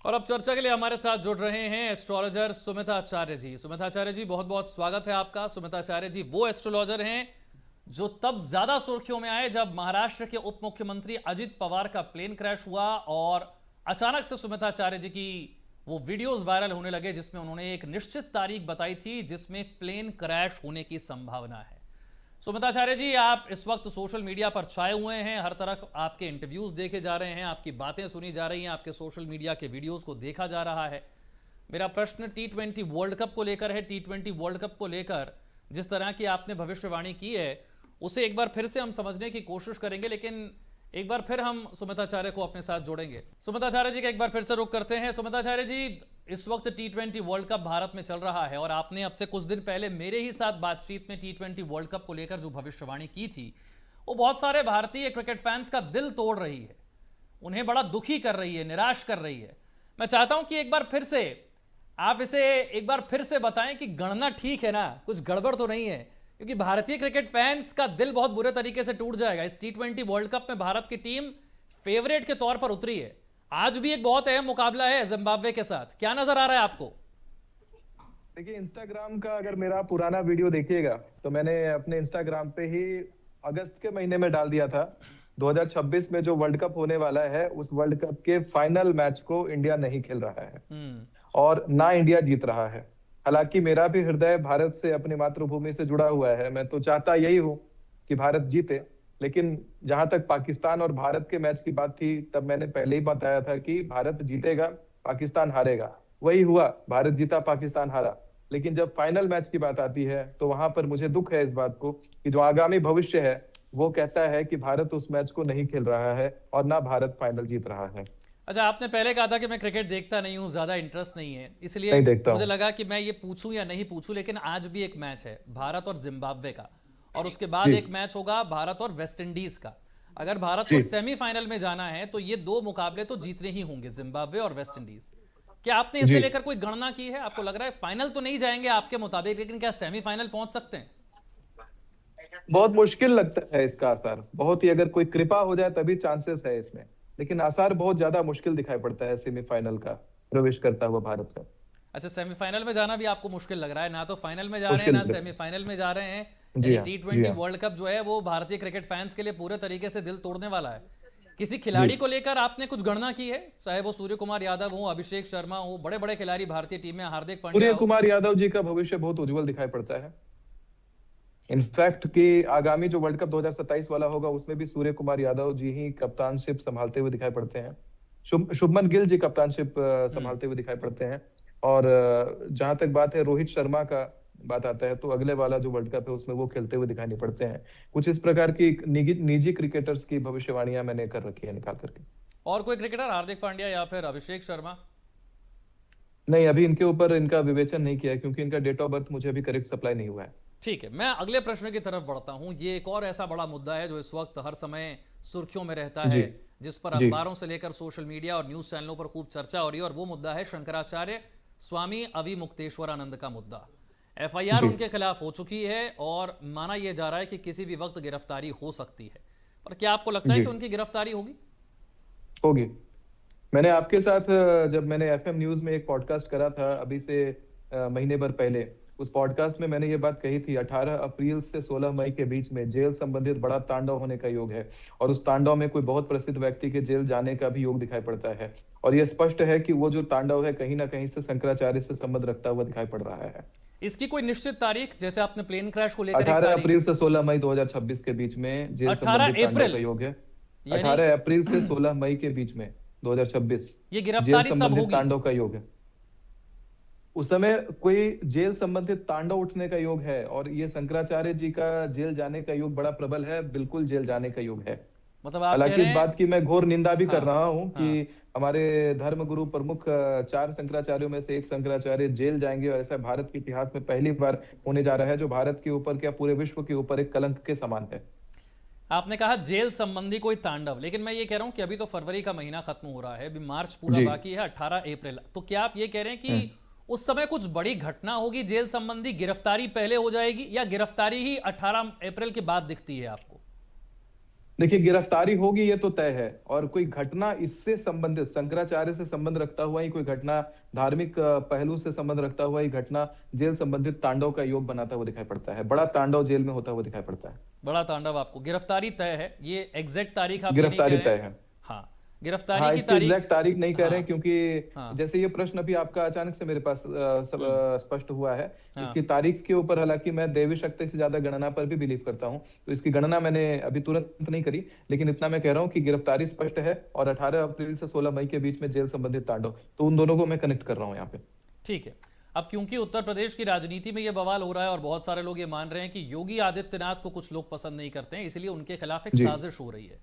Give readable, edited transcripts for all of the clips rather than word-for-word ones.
और अब चर्चा के लिए हमारे साथ जुड़ रहे हैं एस्ट्रोलॉजर सुमिता आचार्य जी। सुमिता आचार्य जी, बहुत बहुत स्वागत है आपका। सुमिता आचार्य जी वो एस्ट्रोलॉजर हैं जो तब ज्यादा सुर्खियों में आए जब महाराष्ट्र के उप मुख्यमंत्री अजित पवार का प्लेन क्रैश हुआ और अचानक से सुमिता आचार्य जी की वो वीडियोस वायरल होने लगे जिसमें उन्होंने एक निश्चित तारीख बताई थी जिसमें प्लेन क्रैश होने की संभावना है। सुमिता आचार्य जी, आप इस वक्त सोशल मीडिया पर छाए हुए हैं, हर तरफ आपके इंटरव्यूज देखे जा रहे हैं, आपकी बातें सुनी जा रही हैं, आपके सोशल मीडिया के वीडियोस को देखा जा रहा है। मेरा प्रश्न T20 वर्ल्ड कप को लेकर है। T20 वर्ल्ड कप को लेकर जिस तरह की आपने भविष्यवाणी की है उसे एक बार फिर से हम समझने की कोशिश करेंगे, लेकिन एक बार फिर हम सुमिता आचार्य को अपने साथ जोड़ेंगे। सुमिता आचार्य जी का एक बार फिर से रुख करते हैं। सुमिता आचार्य जी, इस वक्त T20 वर्ल्ड कप भारत में चल रहा है और आपने अब से कुछ दिन पहले मेरे ही साथ बातचीत में T20 वर्ल्ड कप को लेकर जो भविष्यवाणी की थी वो बहुत सारे भारतीय क्रिकेट फैंस का दिल तोड़ रही है, उन्हें बड़ा दुखी कर रही है, निराश कर रही है। मैं चाहता हूं कि एक बार फिर से आप इसे एक बार फिर से बताएं कि गणना ठीक है ना, कुछ गड़बड़ तो नहीं है, क्योंकि भारतीय क्रिकेट फैंस का दिल बहुत बुरे तरीके से टूट जाएगा। इस T20 वर्ल्ड कप में भारत की टीम फेवरेट के तौर पर उतरी है। आज भी एक बहुत अहम मुकाबला है जिम्बाब्वे के साथ। क्या नजर आ रहा है आपको? देखिए, इंस्टाग्राम का अगर मेरा पुराना वीडियो देखिएगा तो मैंने अपने इंस्टाग्राम पे ही अगस्त के महीने में डाल दिया था 2026 में जो वर्ल्ड कप होने वाला है उस वर्ल्ड कप के फाइनल मैच को इंडिया नहीं खेल रहा है और ना इंडिया जीत रहा है। हालांकि मेरा भी हृदय भारत से, अपनी मातृभूमि से जुड़ा हुआ है। मैं तो चाहता यही हूं कि भारत जीते, लेकिन जहां तक पाकिस्तान और भारत के मैच की बात थी तब मैंने पहले ही बताया था कि भारत जीतेगा, पाकिस्तान हारेगा। वही हुआ, भारत जीता, पाकिस्तान हारा। लेकिन जब फाइनल मैच की बात आती है तो वहां पर मुझे दुख है इस बात को कि जो आगामी भविष्य है वो कहता है कि भारत उस मैच को नहीं खेल रहा है और ना भारत फाइनल जीत रहा है। अच्छा, आपने पहले कहा था कि मैं क्रिकेट देखता नहीं हूं, ज्यादा इंटरेस्ट नहीं है, इसलिए नहीं देखता मुझे हूँ। लगा कि मैं ये पूछूं या नहीं पूछूं। लेकिन आज भी एक मैच है भारत और जिम्बाब्वे का, और उसके बाद जी एक मैच होगा भारत और वेस्ट इंडीज का। अगर भारत को जी। सेमीफाइनल में जाना है तो ये दो मुकाबले तो जीतने ही होंगे, जिम्बाब्वे और वेस्ट इंडीज। क्या आपने इसे जी, लेकर कोई गणना की है? आपको लग रहा है फाइनल तो नहीं जाएंगे आपके मुताबिक, लेकिन क्या सेमीफाइनल पहुंच सकते हैं? बहुत मुश्किल लगता है इसका आसार। बहुत ही, अगर कोई कृपा हो जाए तभी चांसेस है इसमें, लेकिन आसार बहुत ज्यादा मुश्किल दिखाई पड़ता है सेमीफाइनल का प्रवेश करता हुआ भारत का। अच्छा, सेमीफाइनल में जाना भी आपको मुश्किल लग रहा है? ना तो फाइनल में जा रहे हैं मुश्किल ना लग रहा सेमीफाइनल में जा रहे हैं। है। जी यानी हाँ। जी T20 हाँ। वर्ल्ड कप जो है वो भारतीय क्रिकेट फैंस के लिए पूरे तरीके से दिल तोड़ने वाला है। किसी जी। खिलाड़ी को लेकर आपने कुछ गणना की है? चाहे वो सूर्य कुमार यादव हो, अभिषेक शर्मा हो, बड़े बड़े खिलाड़ी भारतीय टीम में, हार्दिक पांड्या सूर्य हो। कुमार यादव जी का भविष्य बहुत उज्जवल दिखाई पड़ता है। इनफैक्ट कि आगामी जो वर्ल्ड कप 2027 वाला होगा उसमें भी सूर्य कुमार यादव जी ही कप्तानशिप संभालते हुए दिखाई पड़ते हैं। शुभमन गिल जी कप्तानशिप हम्म। संभालते हुए दिखाई पड़ते हैं। और जहां तक बात है रोहित शर्मा का, बात आता है तो अगले वाला जो वर्ल्ड कप है उसमें वो खेलते हुए दिखाई नहीं पड़ते हैं। कुछ इस प्रकार की निजी निजी क्रिकेटर्स की भविष्यवाणियां मैंने कर रखी है निकाल करके। और कोई क्रिकेटर, हार्दिक पांड्या या फिर अभिषेक शर्मा? नहीं, अभी इनके ऊपर इनका विवेचन नहीं किया है क्योंकि इनका डेट ऑफ बर्थ मुझे अभी करेक्ट सप्लाई नहीं हुआ है। ठीक है, मैं अगले प्रश्न की तरफ बढ़ता हूं। ये एक और ऐसा बड़ा मुद्दा है जो इस वक्त हर समय सुर्खियों में रहता है, जी जिस पर जी। अखबारों से लेकर सोशल मीडिया और न्यूज चैनलों पर खूब चर्चा हो रही है, और वो मुद्दा है शंकराचार्य स्वामी अविमुक्तेश्वरानंद का मुद्दा। FIR जी उनके खिलाफ हो चुकी है और माना यह जा रहा है कि किसी भी वक्त गिरफ्तारी हो सकती है। पर क्या आपको लगता है जी। कि उनकी गिरफ्तारी होगी? होगी। मैंने आपके साथ जब मैंने FM न्यूज में एक पॉडकास्ट करा था अभी से महीने भर पहले, उस पॉडकास्ट में मैंने ये बात कही थी 18 अप्रैल से 16 मई के बीच में जेल संबंधित बड़ा तांडव होने का योग है। और उस तांडव में कोई बहुत प्रसिद्ध व्यक्ति के जेल जाने का भी योग दिखाई पड़ता है। और यह स्पष्ट है कि वो जो तांडव है कहीं ना कहीं से शंकराचार्य से संबंध रखता हुआ दिखाई पड़ रहा है। इसकी कोई निश्चित तारीख, जैसे आपने प्लेन क्रैश को लेकर एक 18 तारीख? अप्रैल से 16 मई 2026 के बीच में जेल 18 संबंधित तांडव का अप्रैल योग है। यानी 18 अप्रैल से 16 मई के बीच में 2026 ये जेल गिरफ्तारी तब संबंधित होगी? तांडव का योग है। उस समय कोई जेल संबंधित तांडव उठने का योग है और ये शंकराचार्य जी का जेल जाने का योग बड़ा प्रबल है, बिल्कुल जेल जाने का योग है। मतलब आप कह हालांकि रहे इस बात हैं? की मैं घोर निंदा भी कर हाँ रहा हूं कि हाँ। हमारे धर्म गुरु प्रमुख 4 शंकराचार्यों में से एक शंकराचार्य जेल जाएंगे और ऐसा भारत के इतिहास में पहली बार होने जा रहा है, जो भारत के ऊपर क्या पूरे विश्व के ऊपर एक कलंक के समान है। आपने कहा जेल संबंधी कोई तांडव, लेकिन मैं ये कह रहा हूं कि अभी तो फरवरी का महीना खत्म हो रहा है, अभी मार्च पूरा जी। बाकी है, 18 अप्रैल। तो क्या आप ये कह रहे हैं हम्म। कि उस समय कुछ बड़ी घटना होगी जेल संबंधी, गिरफ्तारी पहले हो जाएगी, या गिरफ्तारी ही 18 अप्रैल के बाद दिखती है आपको? देखिए, गिरफ्तारी होगी ये तो तय है, और कोई घटना इससे संबंधित, शंकराचार्य से संबंध रखता हुआ ही कोई घटना, धार्मिक पहलू से संबंध रखता हुआ ही घटना, जेल संबंधित तांडव का योग बनाता हुआ दिखाई पड़ता है। बड़ा तांडव जेल में होता हुआ दिखाई पड़ता है। बड़ा तांडव, आपको गिरफ्तारी तय है, ये एग्जैक्ट तारीख आप ये नहीं कह गिरफ्तारी रहे तय हैं? है। हाँ, गिरफ्तारी हाँ, की इसकी तारीख। एग्जैक्ट तारीख नहीं कह रहे हाँ हैं, क्योंकि हाँ। जैसे ये प्रश्न अभी आपका अचानक से मेरे पास हम्म। स्पष्ट हुआ है। हाँ। इसकी तारीख के ऊपर, हालांकि मैं दैवी शक्ति से ज्यादा गणना पर भी बिलीव करता हूँ, तो इसकी गणना मैंने अभी तुरंत नहीं करी, लेकिन इतना मैं कह रहा हूँ कि गिरफ्तारी स्पष्ट है, और 18 अप्रैल से 16 मई के बीच में जेल संबंधित तांडव, तो उन दोनों को मैं कनेक्ट कर रहा हूँ यहाँ पे। ठीक है। अब क्योंकि उत्तर प्रदेश की राजनीति में यह बवाल हो रहा है और बहुत सारे लोग ये मान रहे हैं कि योगी आदित्यनाथ को कुछ लोग पसंद नहीं करते हैं, इसलिए उनके खिलाफ एक जी साजिश हो रही है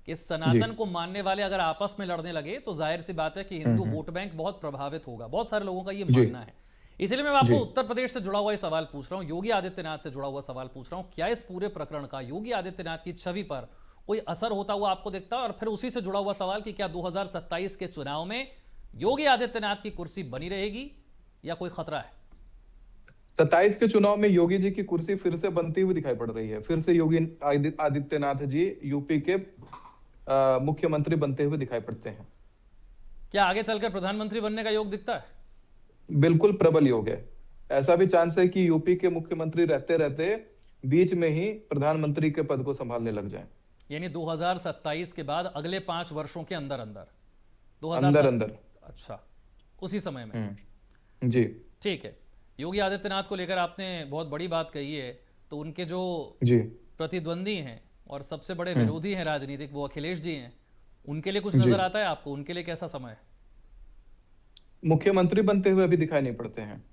कि जी। सनातन को मानने वाले अगर आपस में लड़ने लगे तो जाहिर सी बात है कि हिंदू हम्म। वोट बैंक बहुत प्रभावित होगा। बहुत सारे लोगों का ये जी मानना है। इसलिए मैं आपको जी। उत्तर प्रदेश से जुड़ा हुआ ये सवाल पूछ रहा हूँ, योगी आदित्यनाथ से जुड़ा हुआ सवाल पूछ रहा हूँ, क्या इस पूरे प्रकरण का योगी आदित्यनाथ की छवि पर कोई असर होता हुआ आपको दिखता है? और फिर उसी से जुड़ा हुआ सवाल कि क्या 2027 के चुनाव में योगी आदित्यनाथ की कुर्सी बनी रहेगी या कोई खतरा है? 27 के चुनाव में योगी जी की कुर्सी फिर से बनती हुई दिखाई पड़ रही है। फिर से योगी आदित्यनाथ जी यूपी के मुख्यमंत्री बनते हुए दिखाई पड़ते हैं। क्या आगे चलकर प्रधानमंत्री बनने का योग दिखता है? बिल्कुल प्रबल योग है। ऐसा भी चांस है कि यूपी के मुख्यमंत्री रहते रहते बीच में ही प्रधानमंत्री के पद को संभालने लग जाएं। यानी 2027 के बाद अगले 5 वर्षों के अंदर अंदर अंदर 2007। अंदर। अच्छा, उसी समय में। जी ठीक है। योगी आदित्यनाथ को लेकर आपने बहुत बड़ी बात कही है, तो उनके जो जी। प्रतिद्वंदी हैं और सबसे बड़े हम्म। विरोधी हैं राजनीतिक, वो अखिलेश जी हैं, उनके लिए कुछ जी। नजर आता है आपको? उनके लिए कैसा समय है? मुख्यमंत्री बनते हुए अभी दिखाई नहीं पड़ते हैं।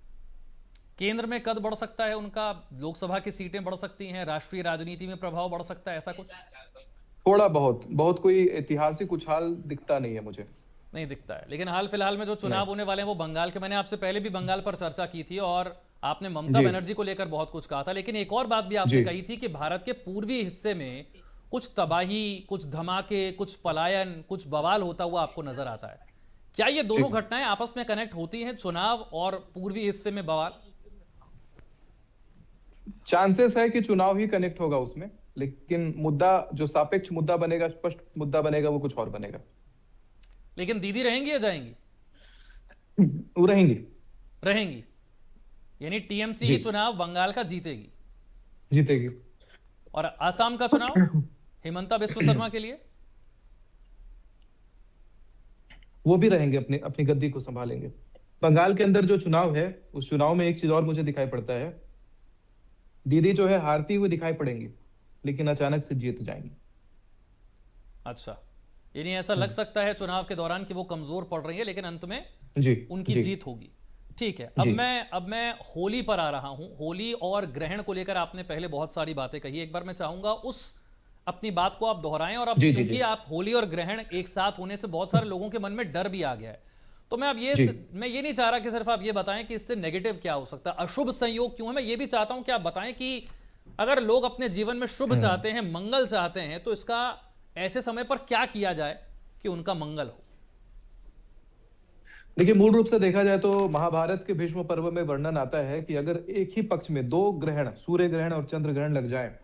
केंद्र में कद बढ़ सकता है उनका, लोकसभा की सीटें बढ़ सकती हैं, राष्ट्रीय राजनीति में प्रभाव बढ़ सकता है, ऐसा कुछ? थोड़ा बहुत, बहुत कोई ऐतिहासिक उछाल दिखता नहीं है मुझे। नहीं दिखता है। लेकिन हाल फिलहाल में जो चुनाव नहीं। होने वाले हैं वो बंगाल के, मैंने आपसे पहले भी बंगाल पर चर्चा की थी और आपने ममता जी बनर्जी को लेकर बहुत कुछ कहा था, लेकिन एक और बात भी आपने जी। कही थी कि भारत के पूर्वी हिस्से में कुछ तबाही, कुछ धमाके, कुछ पलायन, कुछ बवाल होता हुआ आपको नजर आता है। क्या ये जी, दोनों घटनाएं आपस में कनेक्ट होती हैं, चुनाव और पूर्वी हिस्से में बवाल? चांसेस है कि चुनाव ही कनेक्ट होगा उसमें, लेकिन मुद्दा जो सापेक्ष मुद्दा बनेगा, स्पष्ट मुद्दा बनेगा, वो कुछ और बनेगा। लेकिन दीदी रहेंगी या जाएंगी? वो रहेंगी। रहेंगी। यानी टीएमसी जी, ही चुनाव बंगाल का जीतेगी। जीतेगी। और आसाम का चुनाव हिमंता बिस्व शर्मा के लिए? वो भी रहेंगे, अपनी अपनी गद्दी को संभालेंगे। बंगाल के अंदर जो चुनाव है, उस चुनाव में एक चीज और मुझे दिखाई पड़ता है। दीदी जो है हारती हुई दिखाई पड़ेंगी, लेकिन अचानक से जीत जाएंगी। अच्छा, यानी ऐसा लग सकता है चुनाव के दौरान कि वो कमजोर पड़ रही है, लेकिन अंत में जी उनकी जी जीत होगी। ठीक है। जी। अब मैं होली पर आ रहा हूं। होली और ग्रहण को लेकर आपने पहले बहुत सारी बातें कही, एक बार मैं चाहूंगा उस अपनी बात को आप दोहराएं। और अब जी जी। क्योंकि जी आप होली और ग्रहण एक साथ होने से बहुत सारे लोगों के मन में डर भी आ गया है, तो जी। मैं ये नहीं चाह रहा कि सिर्फ आप ये बताएं कि इससे नेगेटिव क्या हो सकता है, अशुभ संयोग क्यों है। मैं ये भी चाहता हूं कि आप बताएं कि अगर लोग अपने जीवन में शुभ चाहते हैं, मंगल चाहते हैं, तो इसका ऐसे समय पर क्या किया जाए कि उनका मंगल हो? देखिए, मूल रूप से देखा जाए तो महाभारत के भीष्म पर्व में वर्णन आता है कि अगर एक ही पक्ष में दो ग्रहण, सूर्य ग्रहण और चंद्र ग्रहण लग जाए,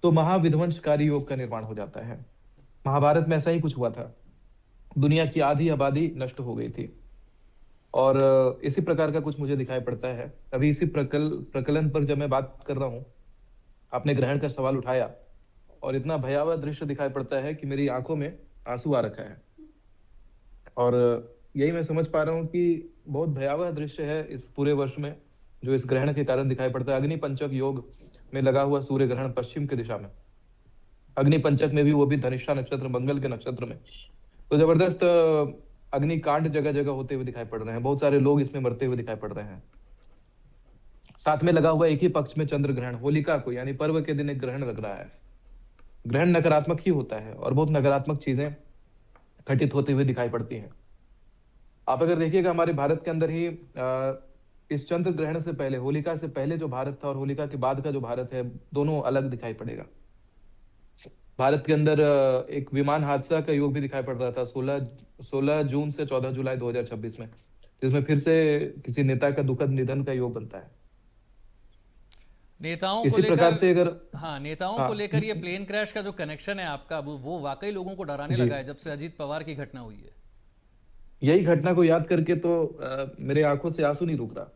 तो महाविध्वंसकारी योग का निर्माण हो जाता है। महाभारत में ऐसा ही कुछ हुआ था। दुनिया की आधी आबादी नष्ट हो गई थी, और इसी प्रकार का कुछ मुझे दिखाई पड़ता है। अभी इसी प्रकलन पर जब मैं बात कर रहा हूँ, आपने ग्रहण का सवाल उठाया, और इतना भयावह दृश्य दिखाई पड़ता है कि मेरी आंखों में आंसू आ रखा है। और यही मैं समझ पा रहा हूँ कि बहुत भयावह दृश्य है इस पूरे वर्ष में, जो इस ग्रहण के कारण दिखाई पड़ता है। अग्नि पंचक योग में लगा हुआ सूर्य ग्रहण पश्चिम की दिशा में, अग्नि पंचक में भी, वो भी धनिष्ठा नक्षत्र, मंगल के नक्षत्र में। तो जबरदस्त अग्निकांड जगह जगह होते हुए दिखाई पड़ रहे हैं। बहुत सारे लोग इसमें मरते हुए दिखाई पड़ रहे हैं। साथ में लगा हुआ एक ही पक्ष में चंद्र ग्रहण, होलिका को, यानी पर्व के दिन एक ग्रहण लग रहा है। ग्रहण नकारात्मक ही होता है, और बहुत नकारात्मक चीजें घटित होते हुए दिखाई पड़ती हैं। आप अगर देखिएगा, हमारे भारत के अंदर ही इस चंद्र ग्रहण से पहले, होलिका से पहले जो भारत था और होलिका के बाद का जो भारत है, दोनों अलग दिखाई पड़ेगा। भारत के अंदर एक विमान हादसा का योग भी दिखाई पड़ रहा था 16 जून से 14 जुलाई 2026 में, जिसमें फिर से किसी नेता का दुखद निधन का योग बनता है। नेताओं को इसी प्रकार लेकर, से अगर हाँ, नेताओं हाँ को लेकर ये प्लेन क्रैश का जो कनेक्शन है आपका, वो वाकई लोगों को डराने जी, लगा है जब से अजीत पवार की घटना हुई है। यही घटना को याद करके तो मेरे आंखों से आंसू नहीं रुक रहा।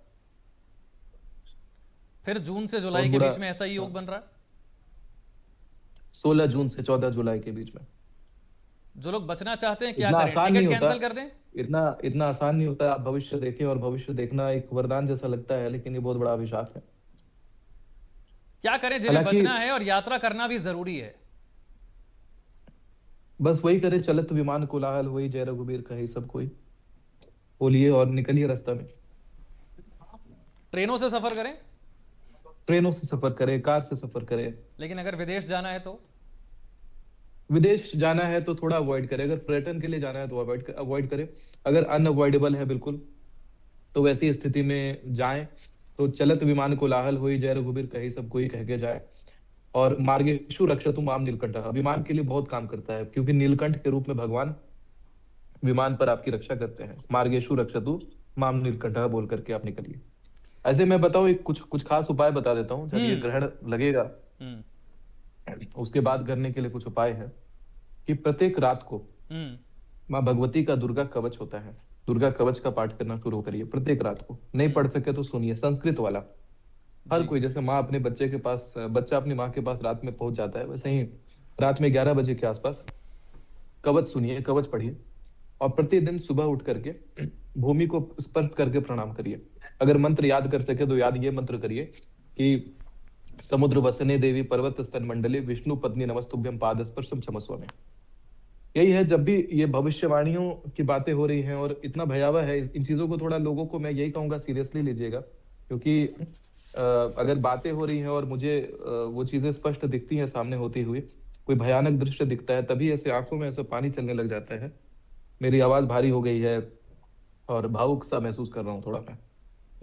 फिर जून से बहुत जुलाई के बुरा। बीच में ऐसा ही योग हाँ, बन रहा है। 16 जून से 14 जुलाई के बीच में। जो लोग बचना चाहते हैं क्या इतना करें, आसान नहीं टिकट होता। कैंसिल कर दें? इतना इतना आसान नहीं होता। आप भविष्य देखें, और भविष्य देखना एक वरदान जैसा लगता है, लेकिन ये बहुत बड़ा अभिशाप है। क्या करें जिन्हें हालांकि बचना है और यात्रा करना भी जरूरी है? बस वही करे, चलत विमान कोलाहल हुई, जय रघुबीर कहे सब कोई। बोलिए और निकलिए रास्ता में। ट्रेनों से सफर करें, ट्रेनों से सफर करे, कार से सफर करे। लेकिन अगर विदेश जाना है तो? विदेश जाना है तो थोड़ा अवॉइड करे। अगर पर्यटन के लिए जाना है तो अवॉइड करे। अगर अनअवॉइडेबल है बिल्कुल, तो वैसी स्थिति में जाएं तो चलत विमान कोलाहल हुई, जय रघुबीर कही सब कोई कह के जाए। और मार्गेषु रक्षतु माम नीलकंठ विमान के लिए बहुत काम करता है, क्योंकि नीलकंठ के रूप में भगवान विमान पर आपकी रक्षा करते हैं। मार्गेषु रक्षतु माम नीलकंठ बोल करके आप निकलिए। ऐसे मैं बताऊं, एक कुछ कुछ खास उपाय बता देता हूँ। जब ये हम्म। ग्रहण लगेगा, हम्म। उसके बाद करने के लिए कुछ उपाय है कि प्रत्येक रात को हम्म। माँ भगवती का दुर्गा कवच होता है, दुर्गा कवच का पाठ करना शुरू करिए प्रत्येक रात को। नहीं पढ़ सके तो सुनिए, संस्कृत वाला। हर जी। कोई, जैसे माँ अपने बच्चे के पास, बच्चा अपनी माँ के पास रात में पहुंच जाता है, वैसे ही रात में 11 बजे के आसपास कवच सुनिए, कवच पढ़िए। और प्रतिदिन सुबह उठ करके भूमि को स्पर्श करके प्रणाम करिए। अगर मंत्र याद कर सके तो याद ये मंत्र करिए कि समुद्र वसने देवी पर्वत स्तन मंडले विष्णु पत्नी नमस्तुभ्यम पाद स्पर्शम क्षमस्व में। यही है, जब भी ये भविष्यवाणियों की बातें हो रही हैं और इतना भयावह है, इन चीजों को थोड़ा लोगों को मैं यही कहूंगा सीरियसली लीजिएगा। क्योंकि अगर बातें हो रही हैं और मुझे वो चीजें स्पष्ट दिखती हैं सामने होती हुई, कोई भयानक दृश्य दिखता है, तभी ऐसे आंखों में ऐसा पानी चलने लग जाता है। मेरी आवाज भारी हो गई है और भावुक सा महसूस कर रहा हूँ थोड़ा मैं,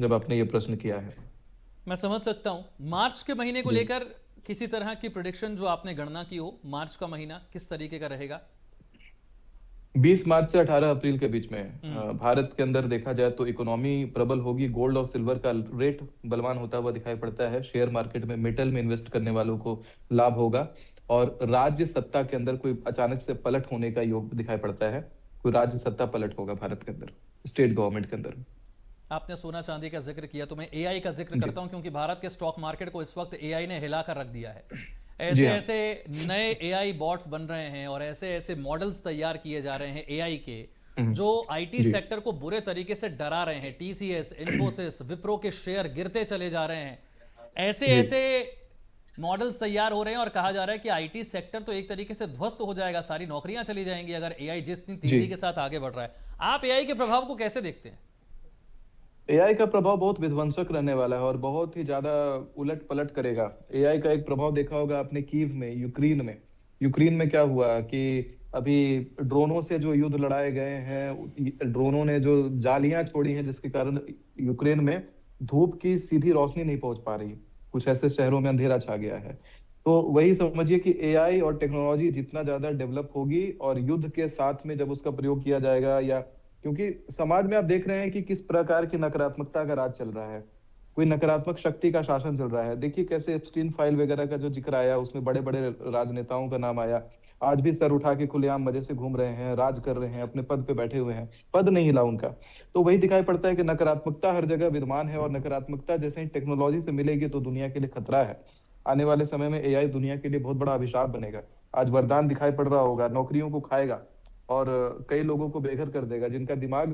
जब आपने ये प्रश्न किया है। मैं समझ सकता हूं। मार्च के महीने को जी। लेकर किसी तरह की प्रिडिक्शन जो आपने गणना की हो, मार्च का महीना किस तरीके का रहेगा? 20 मार्च से 18 अप्रैल के बीच में हम्म। भारत के अंदर देखा जाए तो इकोनॉमी प्रबल होगी। गोल्ड और सिल्वर का रेट बलवान होता हुआ दिखाई पड़ता है। शेयर मार्केट में, मेटल में इन्वेस्ट करने वालों को लाभ होगा। और राज्य सत्ता के अंदर कोई अचानक से पलट होने का योग दिखाई पड़ता है। कोई राज्य सत्ता पलट होगा भारत के अंदर, स्टेट गवर्नमेंट के अंदर। आपने सोना चांदी का जिक्र किया तो मैं एआई का जिक्र जी। करता हूं, क्योंकि भारत के स्टॉक मार्केट को इस वक्त एआई ने हिलाकर रख दिया है। जी ऐसे हाँ। ऐसे नए एआई बॉट्स बन रहे हैं और ऐसे ऐसे मॉडल्स तैयार किए जा रहे हैं एआई के, हम्म, जो आईटी जी। सेक्टर को बुरे तरीके से डरा रहे हैं। टीसीएस, इन्फोसिस, विप्रो के शेयर गिरते चले जा रहे हैं। ऐसे जी। ऐसे मॉडल्स तैयार हो रहे हैं और कहा जा रहा है कि आईटी सेक्टर तो एक तरीके से ध्वस्त हो जाएगा, सारी नौकरियां चली जाएंगी अगर एआई जितनी जी। तेजी के साथ आगे बढ़ रहा है। आप एआई के प्रभाव को कैसे देखते हैं? एआई का प्रभाव बहुत विध्वंसक रहने वाला है और बहुत ही ज्यादा उलट पलट करेगा। एआई का एक प्रभाव देखा होगा आपने कीव में, यूक्रेन में। यूक्रेन में क्या हुआ कि अभी ड्रोनों से जो युद्ध लड़ाए गए हैं, ड्रोनों ने जो जालियां छोड़ी हैं, जिसके कारण यूक्रेन में धूप की सीधी रोशनी नहीं पहुंच पा रही। कुछ ऐसे शहरों में अंधेरा छा गया है। तो वही समझिए कि एआई और टेक्नोलॉजी जितना ज्यादा डेवलप होगी और युद्ध के साथ में जब उसका प्रयोग किया जाएगा, या क्योंकि समाज में आप देख रहे हैं कि किस प्रकार की नकारात्मकता का राज चल रहा है। कोई नकारात्मक शक्ति का शासन चल रहा है। देखिए कैसे एप्स्टीन फाइल वगैरह का जो जिक्र आया, उसमें बड़े बड़े राजनेताओं का नाम आया। आज भी सर उठा के खुलेआम मजे से घूम रहे हैं, राज कर रहे हैं, अपने पद पे बैठे हुए हैं, पद नहीं हिला उनका। तो वही दिखाई पड़ता है कि नकारात्मकता हर जगह विद्यमान है, और नकारात्मकता जैसे ही टेक्नोलॉजी से मिलेगी तो दुनिया के लिए खतरा है। आने वाले समय में एआई दुनिया के लिए बहुत बड़ा अभिशाप बनेगा। आज वरदान दिखाई पड़ रहा होगा, नौकरियों को खाएगा और कई लोगों को बेघर कर देगा जिनका दिमाग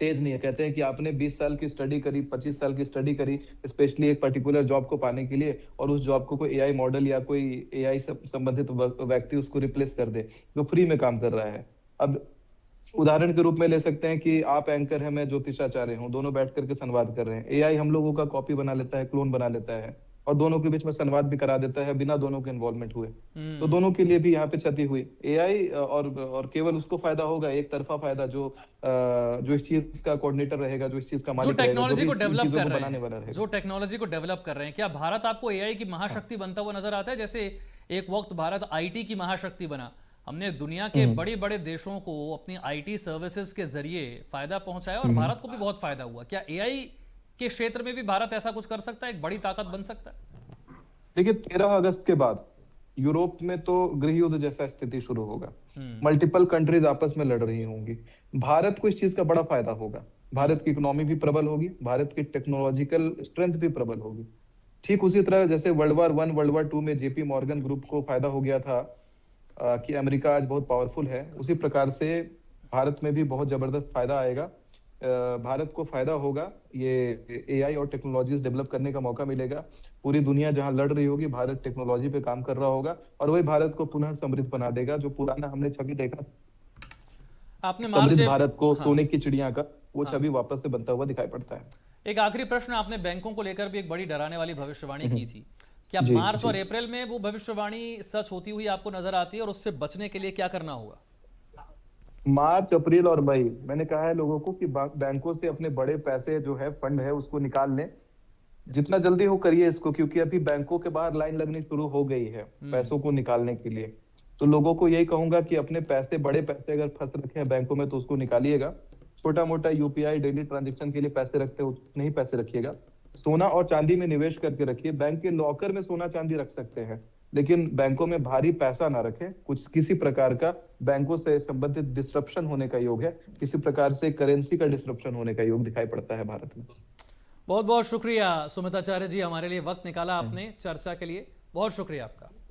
तेज नहीं है। कहते हैं कि आपने 20 साल की स्टडी करी, 25 साल की स्टडी करी, स्पेशली एक पर्टिकुलर जॉब को पाने के लिए, और उस जॉब को कोई एआई मॉडल या कोई एआई संबंधित व्यक्ति उसको रिप्लेस कर दे जो फ्री में काम कर रहा है। अब उदाहरण के रूप में ले सकते हैं कि आप एंकर हैं, मैं ज्योतिषाचार्य हूँ, दोनों बैठ करके संवाद कर रहे हैं। एआई हम लोगों का कॉपी बना लेता है, क्लोन बना लेता है, और दोनों के बीच में संवाद भी करा देता है बिना दोनों के इन्वॉल्वमेंट हुए। तो दोनों के लिए भी यहाँ पे क्षति हुई। एआई और केवल उसको फायदा होगा, एक तरफा फायदा, जो इस चीज का कोऑर्डिनेटर रहेगा, जो इस चीज का जो मालिक रहेगा, जो टेक्नोलॉजी भी को इन डेवलप चीजों कर को रहे बनाने हैं, वाला रहेगा। जो टेक्नोलॉजी को डेवलप कर रहे हैं, क्या भारत आपको एआई की महाशक्ति बनता हुआ नजर आता है? जैसे एक वक्त भारत आईटी की महाशक्ति बना, हमने दुनिया के बड़े बड़े देशों को अपनी आईटी सर्विसेज के जरिए फायदा पहुंचाया और भारत को भी बहुत फायदा हुआ। क्या एआई के क्षेत्र में भी भारत ऐसा कुछ कर सकता है, एक बड़ी ताकत बन सकता है? देखिए 13 अगस्त के बाद यूरोप में तो गृह युद्ध जैसा स्थिति शुरू होगा। मल्टीपल कंट्रीज आपस में लड़ रही होंगी। भारत को इस चीज का बड़ा फायदा होगा। भारत की इकोनॉमी भी प्रबल होगी, भारत की टेक्नोलॉजिकल स्ट्रेंथ भी प्रबल होगी। ठीक उसी तरह जैसे वर्ल्ड वॉर टू में जेपी मॉर्गन ग्रुप को फायदा हो गया था कि अमेरिका आज बहुत पावरफुल है, उसी प्रकार से भारत में भी बहुत जबरदस्त फायदा आएगा। भारत को फायदा होगा, ये एआई और टेक्नोलॉजीज डेवलप करने का मौका मिलेगा। पूरी दुनिया जहां लड़ रही होगी, भारत टेक्नोलॉजी पे काम कर रहा होगा और वही भारत को पुनः समृद्ध बना देगा। जो पुराना हमने छवि देखा आपने समृद्ध मार्च भारत को, हाँ, सोने की चिड़िया का, वो हाँ। छवि वापस से बनता हुआ दिखाई पड़ता है। एक आखिरी प्रश्न, आपने बैंकों को लेकर भी एक बड़ी डराने वाली भविष्यवाणी की थी। क्या जी मार्च जी। और अप्रैल में वो भविष्यवाणी सच होती हुई आपको नजर आती है और उससे बचने के लिए क्या करना होगा? मार्च, अप्रैल और मई, मैंने कहा है लोगों को कि बैंकों से अपने बड़े पैसे जो है, फंड है, उसको निकाल लें। जितना जल्दी हो करिए इसको, क्योंकि अभी बैंकों के बाहर लाइन लगनी शुरू हो गई है पैसों को निकालने के लिए। तो लोगों को यही कहूंगा कि अपने पैसे, बड़े पैसे अगर फंस रखे हैं बैंकों में तो उसको निकालिएगा। छोटा मोटा यूपीआई डेली ट्रांजेक्शन के लिए पैसे रखते हो उतने ही पैसे रखिएगा। सोना और चांदी में निवेश करके रखिए। बैंक के लॉकर में सोना चांदी रख सकते हैं, लेकिन बैंकों में भारी पैसा ना रखें। कुछ किसी प्रकार का बैंकों से संबंधित डिस्रप्शन होने का योग है, किसी प्रकार से करेंसी का डिस्रप्शन होने का योग दिखाई पड़ता है भारत में। बहुत बहुत शुक्रिया सुमित आचार्य जी, हमारे लिए वक्त निकाला आपने चर्चा के लिए। बहुत शुक्रिया आपका।